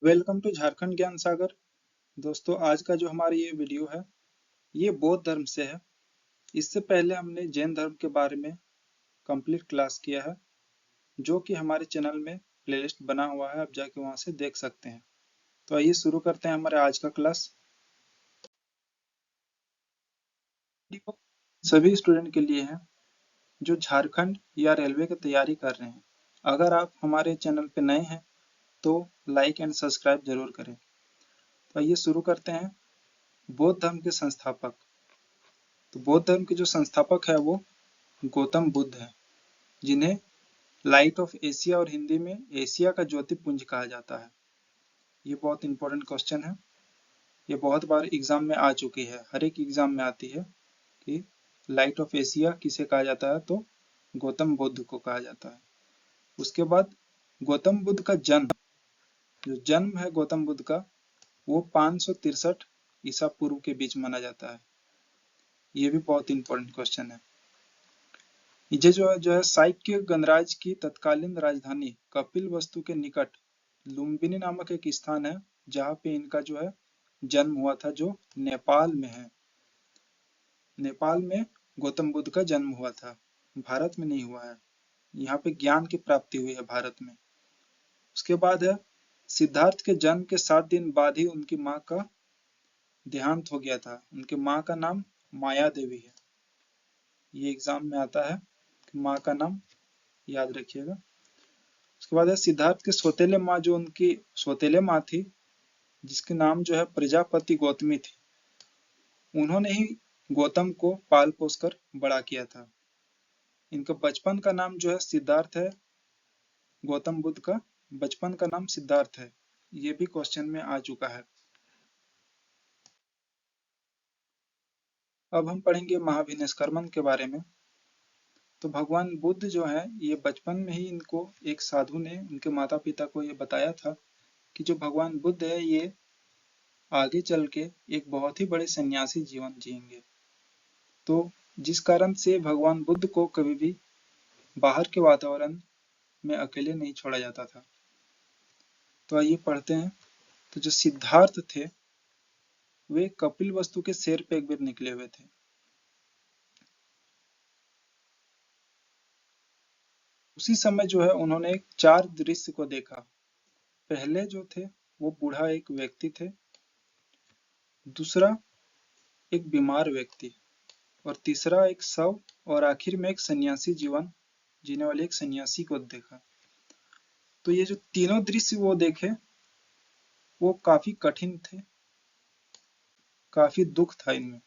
Welcome to Jharkhand ज्ञान सागर। दोस्तों, आज का जो हमारा ये वीडियो है ये बौद्ध धर्म से है। इससे पहले हमने जैन धर्म के बारे में कंप्लीट क्लास किया है, जो कि हमारे चैनल में प्लेलिस्ट बना हुआ है, आप जाके वहां से देख सकते हैं। तो आइए शुरू करते हैं हमारे आज का क्लास। वीडियो सभी स्टूडेंट के लिए है जो झारखंड या रेलवे की तैयारी कर रहे हैं। अगर आप हमारे चैनल पे नए हैं तो लाइक एंड सब्सक्राइब जरूर करें। तो आइए शुरू करते हैं। बौद्ध धर्म के संस्थापक। तो बौद्ध धर्म के जो संस्थापक है वो गौतम बुद्ध है, जिन्हें लाइट ऑफ एशिया और हिंदी में एशिया का ज्योतिपुंज कहा जाता है। ये बहुत इंपॉर्टेंट क्वेश्चन है। ये बहुत बार एग्जाम में आ चुकी है, हर एक एग्जाम में आती है कि लाइट ऑफ एशिया किसे कहा जाता है, तो गौतम बुद्ध को कहा जाता है। उसके बाद गौतम बुद्ध का जन्म, जो जन्म है गौतम बुद्ध का, वो 563 ईसा पूर्व के बीच माना जाता है। ये भी बहुत इंपॉर्टेंट क्वेश्चन है। ये जो है साक्य गणराज्य की तत्कालीन राजधानी कपिलवस्तु के निकट लुम्बिनी नामक एक स्थान है, जहाँ पे इनका जो है जन्म हुआ था, जो नेपाल में है। नेपाल में गौतम बुद्ध का जन्म हुआ था, भारत में नहीं हुआ है। यहाँ पे ज्ञान की प्राप्ति हुई है भारत में। उसके बाद है सिद्धार्थ के जन्म के 7 दिन बाद ही उनकी माँ का देहांत हो गया था। उनकी माँ का नाम माया देवी है। ये एग्जाम में आता है, माँ का नाम याद रखिएगा। उसके बाद है सिद्धार्थ के सौतेले माँ, जो उनकी सौतेले माँ थी, जिसके नाम जो है प्रजापति गौतमी थी, उन्होंने ही गौतम को पाल पोस कर बड़ा किया था। इनका बचपन का नाम जो है सिद्धार्थ है। गौतम बुद्ध का बचपन का नाम सिद्धार्थ है। ये भी क्वेश्चन में आ चुका है। अब हम पढ़ेंगे महाविनिष्कर्मण के बारे में। तो भगवान बुद्ध जो है, ये बचपन में ही इनको एक साधु ने, उनके माता पिता को ये बताया था कि जो भगवान बुद्ध है ये आगे चल के एक बहुत ही बड़े सन्यासी जीवन जिएंगे। तो जिस कारण से भगवान बुद्ध को कभी भी बाहर के वातावरण में अकेले नहीं छोड़ा जाता था। तो आइए पढ़ते हैं। तो जो सिद्धार्थ थे, वे कपिलवस्तु के शेर पे एक बार निकले हुए थे। उसी समय जो है उन्होंने एक 4 दृश्य को देखा। पहले जो थे वो बूढ़ा एक व्यक्ति थे, दूसरा एक बीमार व्यक्ति, और तीसरा एक शव, और आखिर में एक सन्यासी जीवन जीने वाले एक सन्यासी को देखा। तो ये जो तीनों दृश्य वो देखे वो काफी कठिन थे, काफी दुख था इनमें।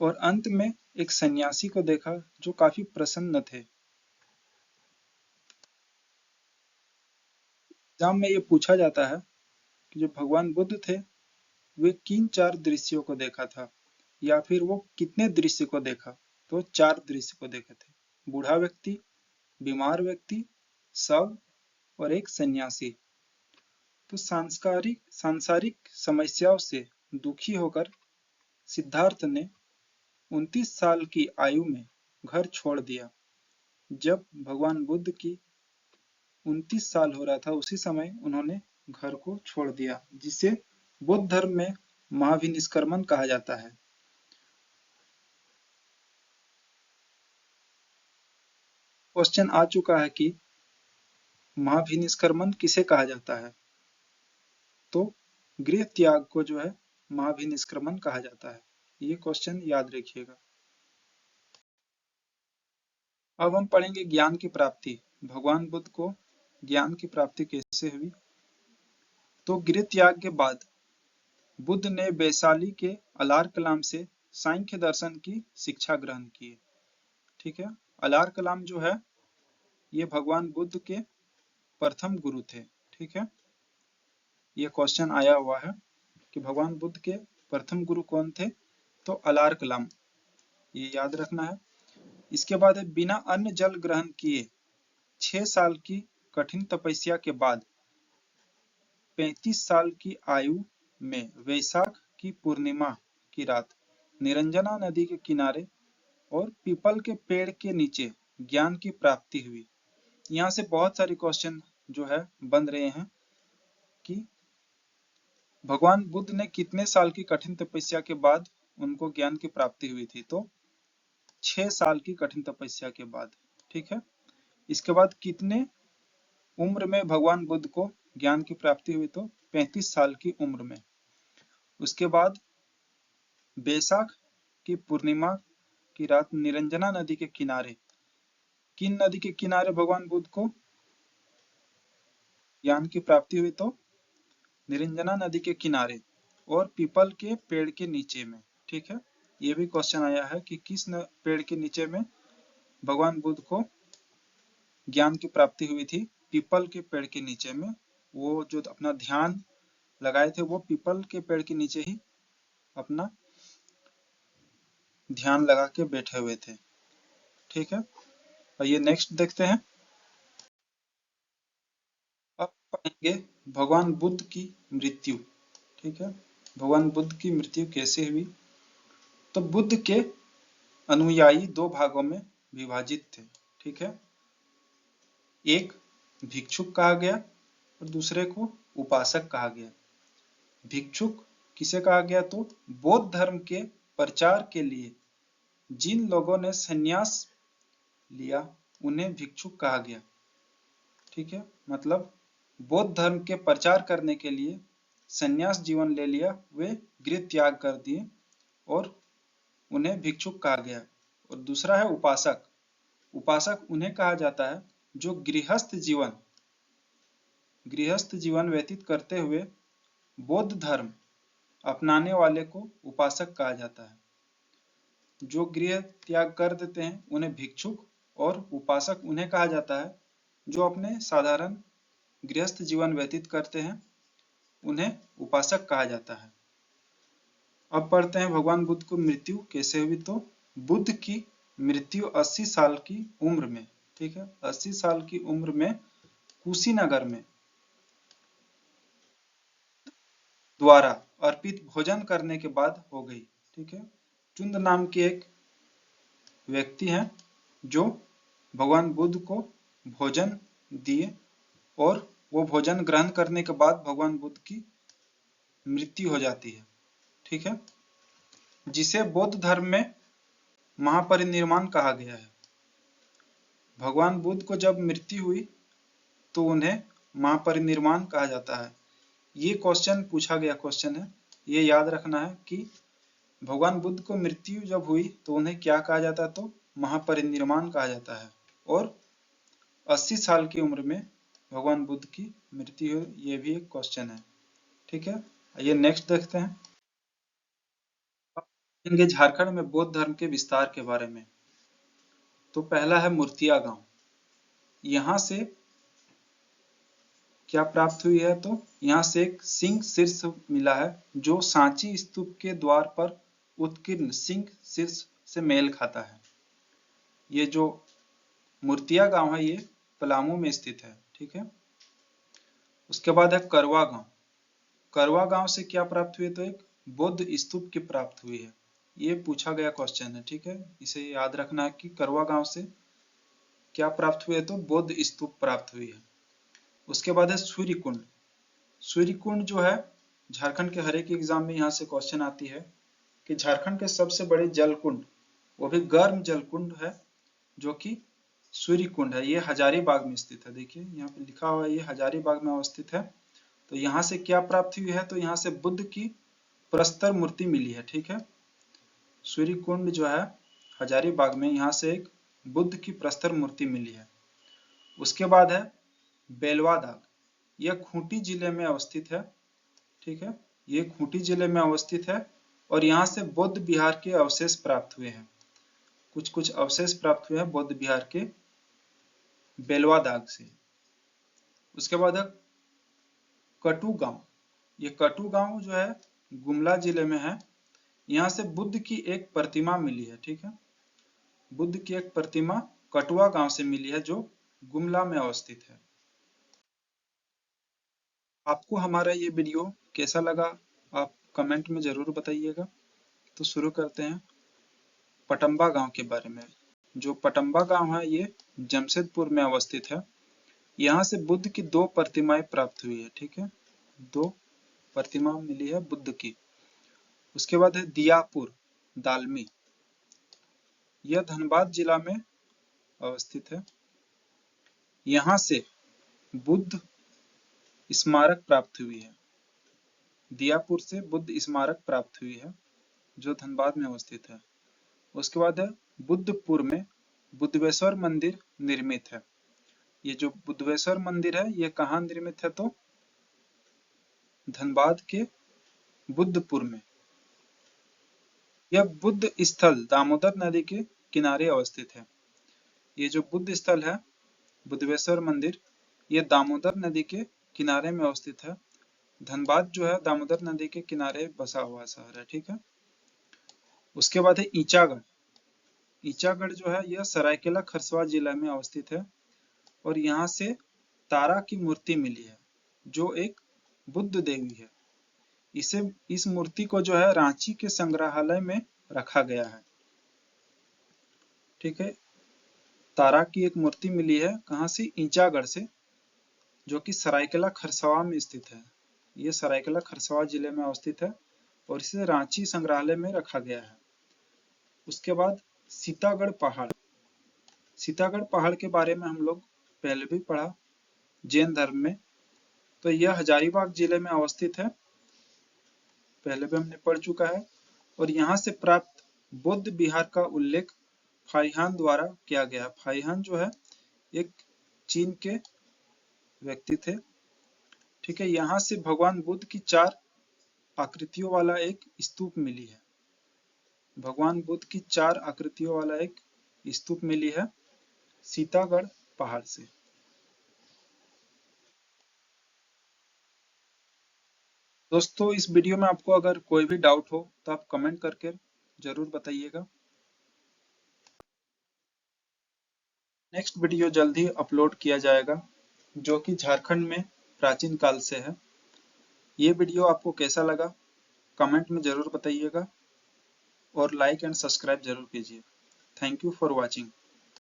और अंत में एक सन्यासी को देखा जो काफी प्रसन्न थे। एग्जाम में ये पूछा जाता है कि जो भगवान बुद्ध थे वे किन 4 दृश्यों को देखा था, या फिर वो कितने दृश्य को देखा। तो 4 दृश्य को देखे थे। बूढ़ा व्यक्ति, बीमार व्यक्ति, शव और एक सन्यासी। तो सांसारिक समस्याओं से दुखी होकर सिद्धार्थ ने 29 साल की आयु में घर छोड़ दिया। जब भगवान बुद्ध की 29 साल हो रहा था, उसी समय उन्होंने घर को छोड़ दिया, जिसे बौद्ध धर्म में महाविनिष्कर्मण कहा जाता है। क्वेश्चन आ चुका है कि महाविनिष्कर्मण किसे कहा जाता है। तो गृह त्याग को जो है महाविनिष्कर्मण कहा जाता है। ये क्वेश्चन याद रखिएगा। अब हम पढ़ेंगे ज्ञान की प्राप्ति। भगवान बुद्ध को ज्ञान की प्राप्ति कैसे हुई। तो गृह त्याग के बाद बुद्ध ने वैशाली के अलार कलाम से सांख्य दर्शन की शिक्षा ग्रहण की। ठीक है, अलार कलाम जो है ये भगवान बुद्ध के प्रथम गुरु थे। ठीक है, ये क्वेश्चन आया हुआ है कि भगवान बुद्ध के प्रथम गुरु कौन थे। तो अलार कलाम, ये याद रखना है। इसके बाद है बिना अन्न जल ग्रहण किए 6 साल की कठिन तपस्या के बाद 35 साल की आयु में वैशाख की पूर्णिमा की रात निरंजना नदी के किनारे और पीपल के पेड़ के नीचे ज्ञान की प्राप्ति हुई। यहाँ से बहुत सारे क्वेश्चन जो है बन रहे हैं कि भगवान बुद्ध ने कितने साल की कठिन तपस्या के बाद उनको ज्ञान की प्राप्ति हुई थी? तो 6 साल की कठिन तपस्या के बाद। ठीक है। इसके बाद कितने उम्र में भगवान बुद्ध को ज्ञान की प्राप्ति हुई? तो 35 साल की उम्र में। उसके बाद बैसाख की पूर्णिमा की रात निरंजना नदी के किनारे, किन नदी के किनारे भगवान बुद्ध को ज्ञान की प्राप्ति हुई? तो निरंजना नदी के किनारे और पीपल के पेड़ के नीचे में। ठीक है। ये भी क्वेश्चन आया है कि किस पेड़ के नीचे में भगवान बुद्ध को ज्ञान की प्राप्ति हुई थी? पीपल के पेड़ के नीचे में। वो जो अपना ध्यान लगाए थे वो पीपल के पेड़ के नीचे ही अपना ध्यान लगा के बैठे हुए थे। ठीक है। और ये नेक्स्ट देखते हैं। अब पढ़ेंगे भगवान बुद्ध की मृत्यु। ठीक है। भगवान बुद्ध की मृत्यु कैसे हुई? तो बुद्ध के अनुयायी दो भागों में विभाजित थे। ठीक है। एक भिक्षुक कहा गया और दूसरे को उपासक कहा गया। भिक्षुक किसे कहा गया? तो बौद्ध धर्म के प्रचार के लिए जिन लोगों ने संन्यास लिया उन्हें भिक्षुक कहा गया। ठीक है। मतलब बौद्ध धर्म के प्रचार करने के लिए संन्यास जीवन ले लिया, वे गृह त्याग कर दिए और उन्हें भिक्षुक कहा गया। और दूसरा है उपासक। उपासक उन्हें कहा जाता है जो गृहस्थ जीवन व्यतीत करते हुए बौद्ध धर्म अपनाने वाले को उपासक कहा जाता है। जो गृह त्याग कर देते हैं उन्हें भिक्षुक, और उपासक उन्हें कहा जाता है जो अपने साधारण गृहस्थ जीवन व्यतीत करते हैं, उन्हें उपासक कहा जाता है। अब पढ़ते हैं भगवान बुद्ध को मृत्यु कैसे हुई? तो बुद्ध की मृत्यु 80 साल की उम्र में। ठीक है। 80 साल की उम्र में कुशीनगर में द्वारा अर्पित भोजन करने के बाद हो गई। ठीक है। चुंद नाम के एक व्यक्ति हैं जो भगवान बुद्ध को भोजन दिए और वो भोजन ग्रहण करने के बाद भगवान बुद्ध की मृत्यु हो जाती है। ठीक है। जिसे बौद्ध धर्म में महापरिनिर्वाण कहा गया है। भगवान बुद्ध को जब मृत्यु हुई तो उन्हें महापरिनिर्वाण कहा जाता है। ये क्वेश्चन पूछा गया क्वेश्चन है, ये याद रखना है कि भगवान बुद्ध को मृत्यु जब हुई तो उन्हें क्या कहा जाता है? तो महापरिनिर्वाण कहा जाता है। और 80 साल की उम्र में भगवान बुद्ध की मृत्यु हुई, ये भी एक क्वेश्चन है। ठीक है। ये नेक्स्ट देखते हैं। झारखंड में बौद्ध धर्म के विस्तार के बारे में। तो पहला है मूर्तिया गांव। यहाँ से क्या प्राप्त हुई है? तो यहाँ से एक सिंह शीर्ष मिला है जो सांची स्तूप के द्वार पर उत्कीर्ण सिंह शीर्ष से मेल खाता है। ये जो मूर्तिया गांव है ये पलामू में स्थित है। ठीक है। उसके बाद है करवा गांव। करवा गांव से क्या प्राप्त हुई? तो एक बौद्ध स्तूप की प्राप्त हुई है। ये पूछा गया क्वेश्चन है। ठीक है। इसे याद रखना है कि करवा गांव से क्या प्राप्त हुई है? तो बौद्ध स्तूप प्राप्त हुई है। उसके बाद है सूर्य कुंड। सूर्य कुंड जो है झारखंड के हर एक एग्जाम में यहाँ से क्वेश्चन आती है कि झारखंड के सबसे बड़े जल कुंड, वो भी गर्म जल कुंड है, जो कि सूर्य कुंड है। ये हजारीबाग में स्थित है। देखिए यहाँ पे लिखा हुआ है ये हजारीबाग में अवस्थित है। तो यहाँ से क्या प्राप्त हुई है? तो यहाँ से बुद्ध की प्रस्तर मूर्ति मिली है। ठीक है। सूर्य कुंड जो है हजारीबाग में, यहाँ से एक बुद्ध की प्रस्तर मूर्ति मिली है। उसके बाद है बेलवा दाग। यह खूंटी जिले में अवस्थित है। ठीक है। ये खूंटी जिले में अवस्थित है और यहाँ से बौद्ध विहार के अवशेष प्राप्त हुए हैं। कुछ कुछ अवशेष प्राप्त हुए हैं बौद्ध विहार के बेलवा दाग से। उसके बाद है कटु गांव। ये कटु गांव जो है गुमला जिले में है। यहाँ से बुद्ध की एक प्रतिमा मिली है। ठीक है। बुद्ध की एक प्रतिमा कटुआ गांव से मिली है जो गुमला में अवस्थित है। आपको हमारा ये वीडियो कैसा लगा आप कमेंट में जरूर बताइएगा। तो शुरू करते हैं पटम्बा गांव के बारे में। जो पटम्बा गांव है ये जमशेदपुर में अवस्थित है। यहाँ से बुद्ध की 2 प्रतिमाएं प्राप्त हुई है। ठीक है। 2 प्रतिमा मिली है बुद्ध की। उसके बाद है दियापुर दालमी, यह धनबाद जिला में अवस्थित है। यहाँ से बुद्ध स्मारक प्राप्त हुई है। दियापुर से बुद्ध स्मारक प्राप्त हुई है जो धनबाद में अवस्थित है। उसके बाद है बुद्धपुर में बुद्धवेश्वर मंदिर निर्मित है। ये जो बुद्धवेश्वर मंदिर है ये कहाँ निर्मित है, तो धनबाद के बुद्धपुर में। यह बुद्ध स्थल दामोदर नदी के किनारे अवस्थित है। ये जो बुद्ध स्थल है बुद्धवेश्वर मंदिर, ये दामोदर नदी के किनारे में अवस्थित है। धनबाद जो है दामोदर नदी के किनारे बसा हुआ शहर है, ठीक है। उसके बाद है ईचागढ़। ईचागढ़ जो है यह सरायकेला खरसावां जिला में अवस्थित है और यहाँ से तारा की मूर्ति मिली है जो एक बुद्ध देवी है। इस मूर्ति को जो है रांची के संग्रहालय में रखा गया है, ठीक है। तारा की एक मूर्ति मिली है कहाँ से, ईचागढ़ से, जो कि सरायकेला खरसावां में स्थित है। ये सरायकेला खरसावां जिले में अवस्थित है और इसे रांची संग्रहालय में रखा गया है। उसके बाद सीतागढ़ पहाड़। सीतागढ़ पहाड़ के बारे में हम लोग पहले भी पढ़ा जैन धर्म में, तो यह हजारीबाग जिले में अवस्थित है, पहले भी हमने पढ़ चुका है। और यहाँ से प्राप्त बौद्ध विहार का उल्लेख फाहियान द्वारा किया गया। फाहियान जो है एक चीन के व्यक्ति थे, ठीक है। यहाँ से भगवान बुद्ध की 4 आकृतियों वाला एक स्तूप मिली है। भगवान बुद्ध की 4 आकृतियों वाला एक स्तूप मिली है सीतागढ़ पहाड़ से। दोस्तों इस वीडियो में आपको अगर कोई भी डाउट हो तो आप कमेंट करके जरूर बताइएगा। नेक्स्ट वीडियो जल्द ही अपलोड किया जाएगा जो कि झारखंड में प्राचीन काल से है। ये वीडियो आपको कैसा लगा कमेंट में जरूर बताइएगा और लाइक एंड सब्सक्राइब जरूर कीजिए। Thank you for watching.